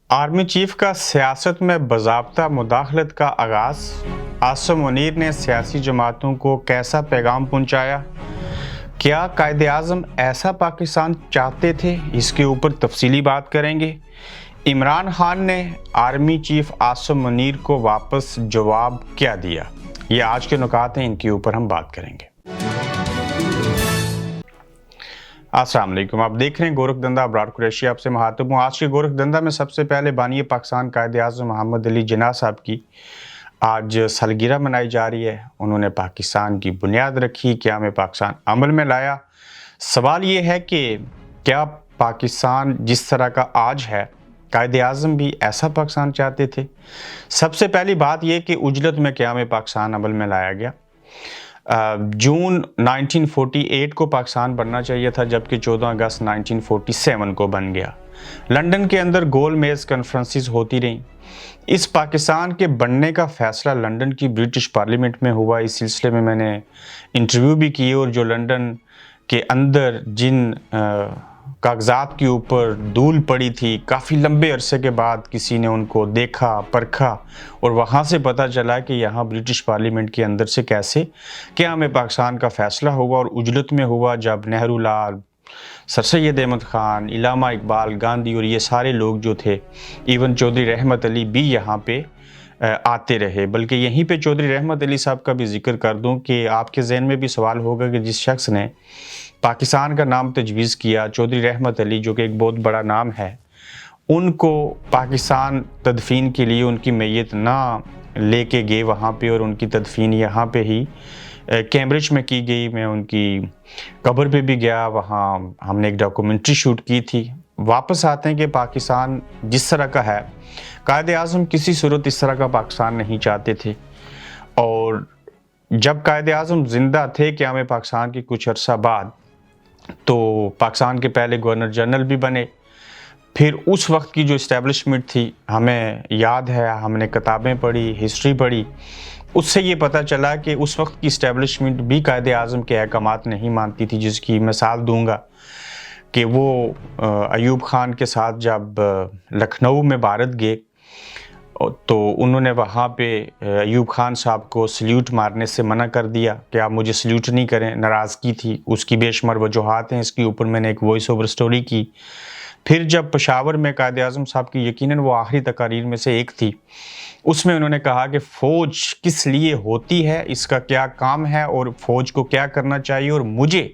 Army chief का सियासत में बाज़ाब्ता मुदाखलत का आगाज़। आसिम मुनीर ने सियासी जमातों को कैसा पैगाम पहुंचाया? क्या कायद-ए-आज़म ऐसा पाकिस्तान चाहते थे? इसके ऊपर तफसीली बात करेंगे। इमरान खान ने आर्मी चीफ आसिम मुनीर को वापस जवाब क्या दिया? ये आज के नुकात हैं, इनके ऊपर हम बात करेंगे। अस्सलाम वालेकुम, आप देख रहे हैं गोरख धंधा। अबरार कुरैशी आपसे मुखातिब हूँ। आज के गोरख धंधा में सबसे पहले बानी पाकिस्तान कायद-ए-आज़म मोहम्मद अली जिन्ना साहब की आज सालगिरह मनाई जा रही है। उन्होंने पाकिस्तान की बुनियाद रखी, क़याम पाकिस्तान अमल में लाया। सवाल ये है कि क्या पाकिस्तान जिस तरह का आज है, कायद-ए-आज़म भी ऐसा पाकिस्तान चाहते थे? सबसे पहली बात यह कि उजलत में क़याम पाकिस्तान अमल में लाया गया। जून 1948 को पाकिस्तान बनना चाहिए था, जबकि 14 अगस्त 1947 को बन गया। लंदन के अंदर गोल मेज़ कॉन्फ्रेंसेस होती रहीं। इस पाकिस्तान के बनने का फ़ैसला लंदन की ब्रिटिश पार्लियामेंट में हुआ। इस सिलसिले में मैंने इंटरव्यू भी किए और जो लंदन के अंदर जिन कागज़ात के ऊपर धूल पड़ी थी, काफ़ी लंबे अरसे के बाद किसी ने उनको देखा, परखा और वहाँ से पता चला कि यहाँ ब्रिटिश पार्लियामेंट के अंदर से कैसे क़याम पाकिस्तान का फ़ैसला हुआ। और उजलत में हुआ जब नेहरू लाल, सर सैयद अहमद ख़ान, इलामा इकबाल, गांधी और ये सारे लोग जो थे, इवन चौधरी रहमत अली भी यहाँ पे आते रहे। बल्कि यहीं पे चौधरी रहमत अली साहब का भी जिक्र कर दूं कि आपके जहन में भी सवाल होगा कि जिस शख्स ने पाकिस्तान का नाम तजवीज़ किया, चौधरी रहमत अली, जो कि एक बहुत बड़ा नाम है, उनको पाकिस्तान तदफीन के लिए उनकी मैयत ना लेके गए वहाँ पे और उनकी तदफीन यहाँ पे ही कैम्ब्रिज में की गई। मैं उनकी कब्र पे भी गया, वहाँ हमने एक डॉक्यूमेंट्री शूट की थी। वापस आते हैं कि पाकिस्तान जिस तरह का है, कायद-ए-आज़म किसी सूरत इस तरह का पाकिस्तान नहीं चाहते थे। और जब कायद-ए-आज़म ज़िंदा थे क़याम पाकिस्तान के कुछ अरसा बाद, तो पाकिस्तान के पहले गवर्नर जनरल भी बने। फिर उस वक्त की जो इस्टेब्लिशमेंट थी, हमें याद है, हमने किताबें पढ़ी, हिस्ट्री पढ़ी, उससे ये पता चला कि उस वक्त की इस्टेब्लिशमेंट भी कायद-ए-आज़म के अहकामात नहीं मानती थी। जिसकी मिसाल दूंगा कि वो अयूब खान के साथ जब लखनऊ में भारत गए तो उन्होंने वहाँ पे अयूब खान साहब को सल्यूट मारने से मना कर दिया कि आप मुझे सल्यूट नहीं करें। नाराज़गी थी, उसकी बेशुमार वजूहात हैं, इसके ऊपर मैंने एक वॉइस ओवर स्टोरी की। फिर जब पेशावर में कायद-ए-आज़म साहब की यकीनन वो आखिरी तकारीर में से एक थी, उसमें उन्होंने कहा कि फ़ौज किस लिए होती है, इसका क्या काम है और फ़ौज को क्या करना चाहिए। और मुझे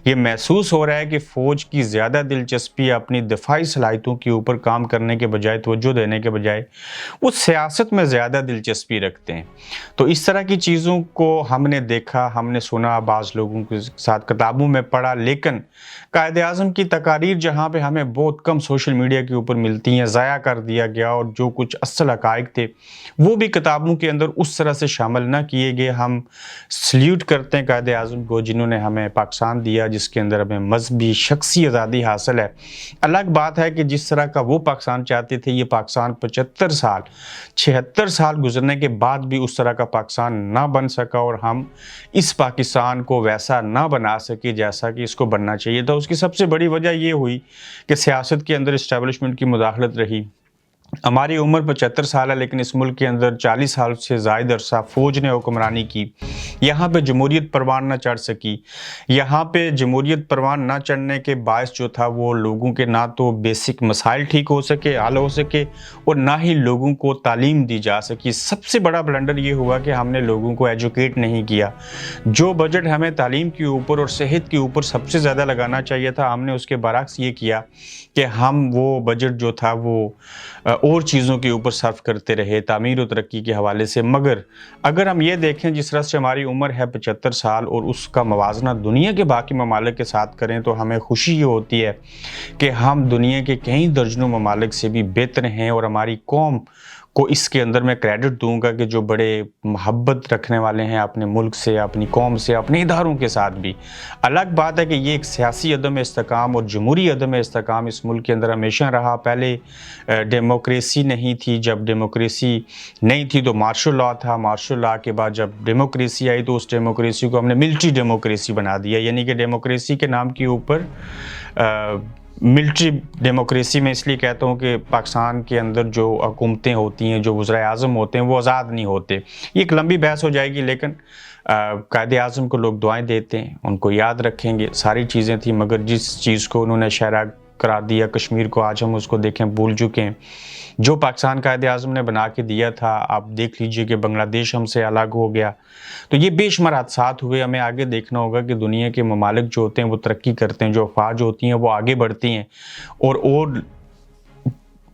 ये महसूस हो रहा है कि फ़ौज की ज़्यादा दिलचस्पी अपनी दिफाई सलाहियतों के ऊपर काम करने के बजाय, तवज्जो देने के बजाय, वो सियासत में ज़्यादा दिलचस्पी रखते हैं। तो इस तरह की चीज़ों को हमने देखा, हमने सुना, बाज़ लोगों के साथ किताबों में पढ़ा। लेकिन कायद-ए-आज़म की तकारीर जहाँ पे हमें बहुत कम सोशल मीडिया के ऊपर मिलती हैं, ज़ाया कर दिया गया और जो कुछ असल हक़ाइक़ थे वो भी किताबों के अंदर उस तरह से शामिल ना किए गए। हम सल्यूट करते हैं कायद-ए-आज़म को, जिन्होंने हमें पाकिस्तान दिया, जिसके अंदर हमें मज़हबी शख्सी आज़ादी हासिल है। अलग बात है कि जिस तरह का वो पाकिस्तान चाहते थे, ये पाकिस्तान 75 साल 76 साल गुजरने के बाद भी उस तरह का पाकिस्तान ना बन सका और हम इस पाकिस्तान को वैसा ना बना सके जैसा कि इसको बनना चाहिए था। उसकी सबसे बड़ी वजह ये हुई कि सियासत के अंदर इस्टेब्लिशमेंट की मुदाखलत रही। हमारी उम्र 75 साल है, लेकिन इस मुल्क के अंदर 40 साल से ज़ायद अरसा फ़ौज ने हुक्मरानी की। यहाँ पे जमहूरियत परवान ना चढ़ सकी। यहाँ पे जमहूरियत परवान ना चढ़ने के बायस जो था, वो लोगों के ना तो बेसिक मसाइल ठीक हो सके, हल हो सके, और ना ही लोगों को तालीम दी जा सकी। सबसे बड़ा ब्लंडर ये हुआ कि हमने लोगों को एजुकेट नहीं किया। जो बजट हमें तालीम के ऊपर और सेहत के ऊपर सबसे ज़्यादा लगाना चाहिए था, हमने उसके बरअक्स ये किया कि हम वो बजट जो था वो और चीज़ों के ऊपर सर्फ करते रहे, तामीर और तरक्की के हवाले से। मगर अगर हम ये देखें जिस तरह से हमारी उम्र है 75 साल और उसका मवाजना दुनिया के बाकी ममालिक के साथ करें, तो हमें खुशी ये होती है कि हम दुनिया के कई दर्जनों ममालिक से भी बेहतर हैं। और हमारी कौम को इसके अंदर मैं क्रेडिट दूंगा कि जो बड़े मोहब्बत रखने वाले हैं अपने मुल्क से, अपनी कौम से, अपने इदारों के साथ भी। अलग बात है कि ये एक सियासी अदम इस्तेकाम और जमहूरी अदम इस्तेकाम इस मुल्क के अंदर हमेशा रहा। पहले डेमोक्रेसी नहीं थी, जब डेमोक्रेसी नहीं थी तो मार्शल लॉ था। मार्शल लॉ के बाद जब डेमोक्रेसी आई तो उस डेमोक्रेसी को हमने मिलिट्री डेमोक्रेसी बना दिया, यानी कि डेमोक्रेसी के नाम के ऊपर मिलिट्री डेमोक्रेसी में इसलिए कहता हूँ कि पाकिस्तान के अंदर जो हुकूमतें होती हैं, जो वज़ीर आज़म होते हैं, वो आज़ाद नहीं होते। ये एक लंबी बहस हो जाएगी, लेकिन कायदे आज़म को लोग दुआएं देते हैं, उनको याद रखेंगे। सारी चीज़ें थी, मगर जिस चीज़ को उन्होंने शहरा करार दिया कश्मीर को, आज हम उसको देखें भूल चुके हैं। जो पाकिस्तान कायदे आज़म ने बना के दिया था, आप देख लीजिए कि बांग्लादेश हमसे अलग हो गया। तो ये बेशुमार हादसात हुए। हमें आगे देखना होगा कि दुनिया के ममालिक जो होते हैं वो तरक्की करते हैं, जो अफवाज होती हैं वो आगे बढ़ती हैं और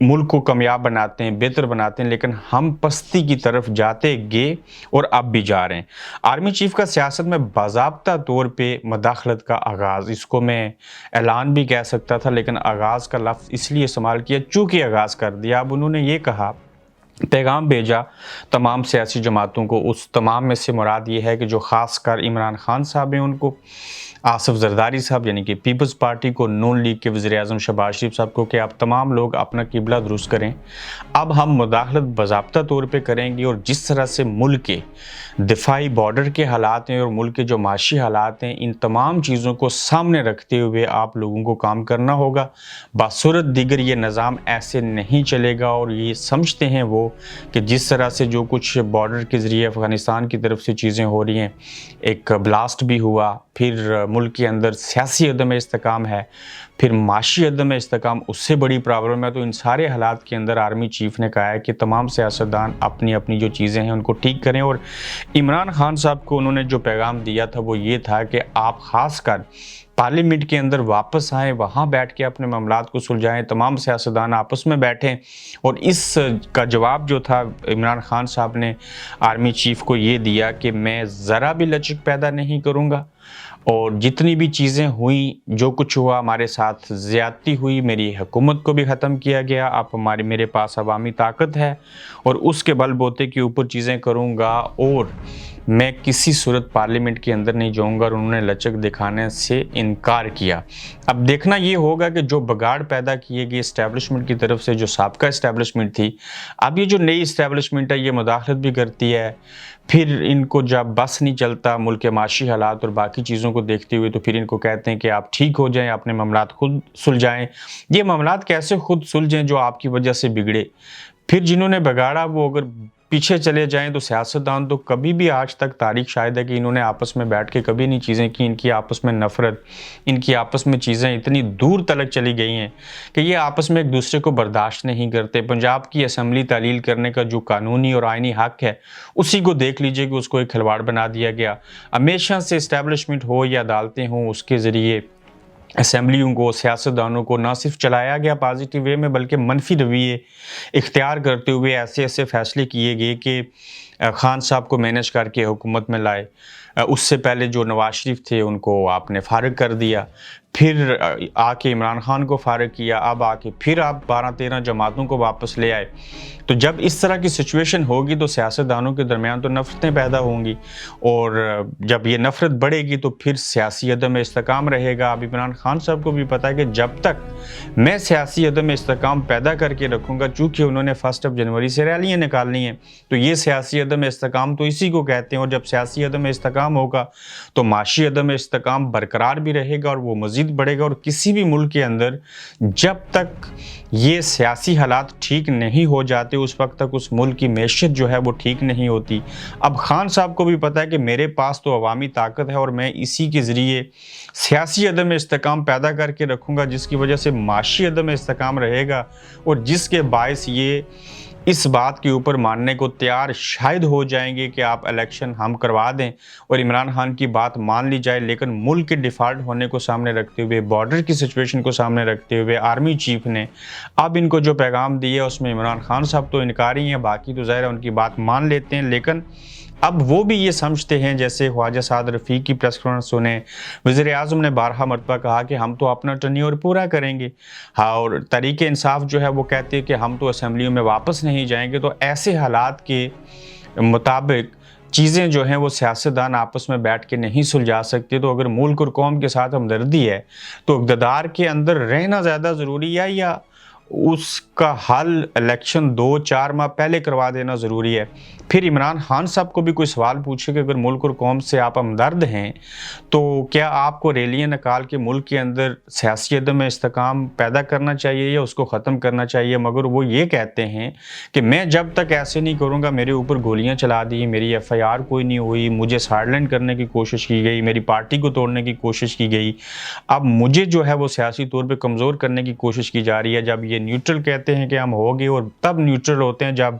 मुल्क को कामयाब बनाते हैं, बेहतर बनाते हैं, लेकिन हम पस्ती की तरफ जाते गए और अब भी जा रहे हैं। आर्मी चीफ का सियासत में बाज़ाब्ता तौर पे मदाखलत का आगाज़, इसको मैं ऐलान भी कह सकता था, लेकिन आगाज़ का लफ्ज़ इसलिए इस्तेमाल किया चूँकि आगाज़ कर दिया। अब उन्होंने ये कहा, पैगाम भेजा तमाम सियासी जमातों को। उस तमाम में से मुराद ये है कि जो ख़ासकर इमरान खान साहब हैं उनको, आसिफ जरदारी साहब यानी कि पीपल्स पार्टी को, नून लीग के वज़ीर-ए-आज़म शहबाज शरीफ साहब को कि आप तमाम लोग अपना किबला दुरुस्त करें। अब हम मुदाखलत बाज़ाब्ता तौर पे करेंगे और जिस तरह से मुल्क के दिफाई बॉर्डर के हालात हैं और मुल्क के जो माशी हालात हैं, इन तमाम चीज़ों को सामने रखते हुए आप लोगों को काम करना होगा। बासूरत दीगर ये निज़ाम ऐसे नहीं चलेगा और ये समझते हैं वो कि जिस तरह से जो कुछ बॉर्डर के ज़रिए अफ़गानिस्तान की तरफ से चीज़ें हो रही हैं, एक ब्लास्ट भी हुआ, फिर मुल्क के अंदर सियासी अदम इस्तेकाम है, फिर माशी अदम इस्तेकाम, उससे बड़ी प्रॉब्लम है। तो इन सारे हालात के अंदर आर्मी चीफ ने कहा है कि तमाम सियासतदान अपनी अपनी जो चीज़ें हैं उनको ठीक करें। और इमरान खान साहब को उन्होंने जो पैगाम दिया था वो ये था कि आप ख़ासकर पार्लियामेंट के अंदर वापस आएँ, वहाँ बैठ के अपने मामलात को सुलझाएँ, तमाम सियासतदान आपस में बैठें। और इस का जवाब जो था इमरान खान साहब ने आर्मी चीफ को ये दिया कि मैं ज़रा भी लचक पैदा नहीं करूँगा और जितनी भी चीज़ें हुई, जो कुछ हुआ हमारे साथ, ज़्यादती हुई, मेरी हुकूमत को भी ख़त्म किया गया। अब मेरे पास अवामी ताकत है और उसके बलबूते के ऊपर चीज़ें करूँगा और मैं किसी सूरत पार्लियामेंट के अंदर नहीं जाऊँगा। और उन्होंने लचक दिखाने से इनकार किया। अब देखना ये होगा कि जो बगाड़ पैदा किए गए इस्टेब्लिशमेंट की तरफ से, जो साबका इस्टेब्लिशमेंट थी, अब ये जो नई इस्टेब्लिशमेंट है ये मुदाखलत भी करती है। फिर इनको जब बस नहीं चलता मुल्क के माशी हालात और बाकी चीज़ों को देखते हुए, तो फिर इनको कहते हैं कि आप ठीक हो जाएं, अपने मामलात खुद सुलझाएं। ये मामलात कैसे खुद सुलझें जो आपकी वजह से बिगड़े? फिर जिन्होंने बिगाड़ा वो अगर पीछे चले जाएं तो सियासतदान तो कभी भी, आज तक तारीख शायद है कि इन्होंने आपस में बैठ के कभी नहीं चीज़ें की। इनकी आपस में नफ़रत, इनकी आपस में चीज़ें इतनी दूर तलक चली गई हैं कि ये आपस में एक दूसरे को बर्दाश्त नहीं करते। पंजाब की असम्बली तालील करने का जो कानूनी और आइनी हक है, उसी को देख लीजिए कि उसको एक खिलवाड़ बना दिया गया। हमेशा से इस्टेब्लिशमेंट हो या अदालतें हों, उसके ज़रिए असम्बलियों को, सियासतदानों को ना सिर्फ चलाया गया पॉजिटिव वे में, बल्कि मनफी रवैये इख्तियार करते हुए ऐसे ऐसे फ़ैसले किए गए कि खान साहब को मैनेज करके हुकूमत में लाए। उससे पहले जो नवाज शरीफ थे उनको आपने फ़ारिग कर दिया, फिर आके इमरान खान को फ़ारिग किया, अब आके फिर आप 12-13 जमातों को वापस ले आए। तो जब इस तरह की सिचुएशन होगी तो सियासतदानों के दरमियान तो नफ़रतें पैदा होंगी और जब ये नफ़रत बढ़ेगी तो फिर सियासी अदम इस्तेकाम रहेगा। अब इमरान खान साहब को भी पता है कि जब तक मैं सियासी अदम इस्तेकाम पैदा करके रखूँगा, चूँकि उन्होंने 1 जनवरी से रैलियाँ निकालनी हैं, तो ये सियासी अदम इस्तेकाम तो इसी को कहते हैं। और जब सियासी अदम इस्तेकाम होगा तो माशी अदम इस्तेकाम बरकरार भी रहेगा और वो मज़ीद बढ़ेगा। और किसी भी मुल्क के अंदर जब तक ये सियासी हालात ठीक नहीं हो जाते, उस वक्त तक उस मुल्क की मैशत जो है वो ठीक नहीं होती। अब खान साहब को भी पता है कि मेरे पास तो अवामी ताकत है और मैं इसी के ज़रिए सियासी अदम इस्तेकाम पैदा करके रखूँगा, जिसकी वजह से माशी अदम इस्तेकाम रहेगा और जिसके बायस ये इस बात के ऊपर मानने को तैयार शायद हो जाएंगे कि आप इलेक्शन हम करवा दें और इमरान खान की बात मान ली जाए। लेकिन मुल्क के डिफ़ॉल्ट होने को सामने रखते हुए, बॉर्डर की सिचुएशन को सामने रखते हुए, आर्मी चीफ ने अब इनको जो पैगाम दिया उसमें इमरान खान साहब तो इनकारी हैं, बाकी तो ज़ाहिर है उनकी बात मान लेते हैं। लेकिन अब वो भी ये समझते हैं, जैसे ख्वाजा साद रफ़ीक की प्रेस कॉन्फ्रेंस सुने, वज़ीर-ए-आज़म ने 12 मरतबा कहा कि हम तो अपना टर्न्योवर पूरा करेंगे। हाँ, और तहरीक इंसाफ जो है वो कहती है कि हम तो असम्बलियों में वापस नहीं जाएंगे। तो ऐसे हालात के मुताबिक चीज़ें जो हैं वो सियासतदान आपस में बैठ के नहीं सुलझा सकते। तो अगर मुल्क और कौम के साथ हमदर्दी है तो इक़्तिदार के अंदर रहना ज़्यादा ज़रूरी है या اس کا حل الیکشن 2-4 ماہ پہلے کروا دینا ضروری ہے۔ پھر عمران خان صاحب کو بھی کوئی سوال پوچھے کہ اگر ملک اور قوم سے آپ ہمدرد ہیں تو کیا آپ کو ریلیاں نکال کے ملک کے اندر سیاسی عدم استحکام پیدا کرنا چاہیے یا اس کو ختم کرنا چاہیے؟ مگر وہ یہ کہتے ہیں کہ میں جب تک ایسے نہیں کروں گا، میرے اوپر گولیاں چلا دی، میری FIR کوئی نہیں ہوئی، مجھے سائڈ لائن کرنے کی کوشش کی گئی، میری پارٹی کو توڑنے کی کوشش کی گئی، اب مجھے جو ہے وہ سیاسی طور پہ کمزور کرنے کی کوشش کی جا رہی ہے۔ جب یہ نیوٹرل کہتے ہیں کہ ہم ہوگے اور تب نیوٹرل ہوتے ہیں جب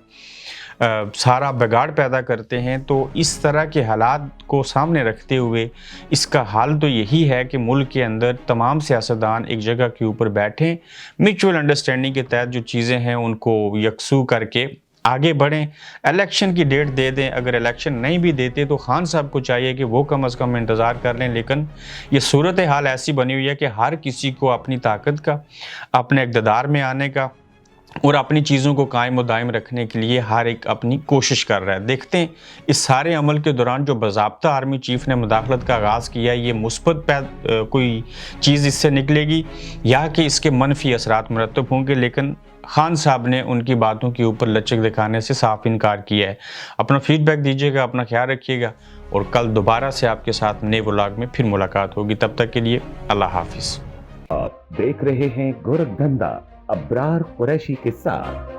سارا بگاڑ پیدا کرتے ہیں، تو اس طرح کے حالات کو سامنے رکھتے ہوئے اس کا حل تو یہی ہے کہ ملک کے اندر تمام سیاستدان ایک جگہ کے اوپر بیٹھیں، میوچول انڈرسٹینڈنگ کے تحت جو چیزیں ہیں ان کو یکسو کر کے آگے بڑھیں، الیکشن کی ڈیٹ دے دیں۔ اگر الیکشن نہیں بھی دیتے تو خان صاحب کو چاہیے کہ وہ کم از کم انتظار کر لیں، لیکن یہ صورتحال ایسی بنی ہوئی ہے کہ ہر کسی کو اپنی طاقت کا، اپنے اقتدار میں آنے کا اور اپنی چیزوں کو قائم و دائم رکھنے کے لیے ہر ایک اپنی کوشش کر رہا ہے۔ دیکھتے ہیں اس سارے عمل کے دوران جو باضابطہ آرمی چیف نے مداخلت کا آغاز کیا، یہ مثبت کوئی چیز اس سے نکلے گی یا کہ اس کے منفی اثرات مرتب ہوں گے، لیکن خان صاحب نے ان کی باتوں کے اوپر لچک دکھانے سے صاف انکار کیا ہے۔ اپنا فیڈ بیک دیجیے گا، اپنا خیال رکھیے گا، اور کل دوبارہ سے آپ کے ساتھ نئے ولاگ میں پھر ملاقات ہوگی۔ تب تک کے لیے اللہ حافظ۔ آپ دیکھ رہے ہیں گورکھ دھندا ابرار قریشی کے ساتھ۔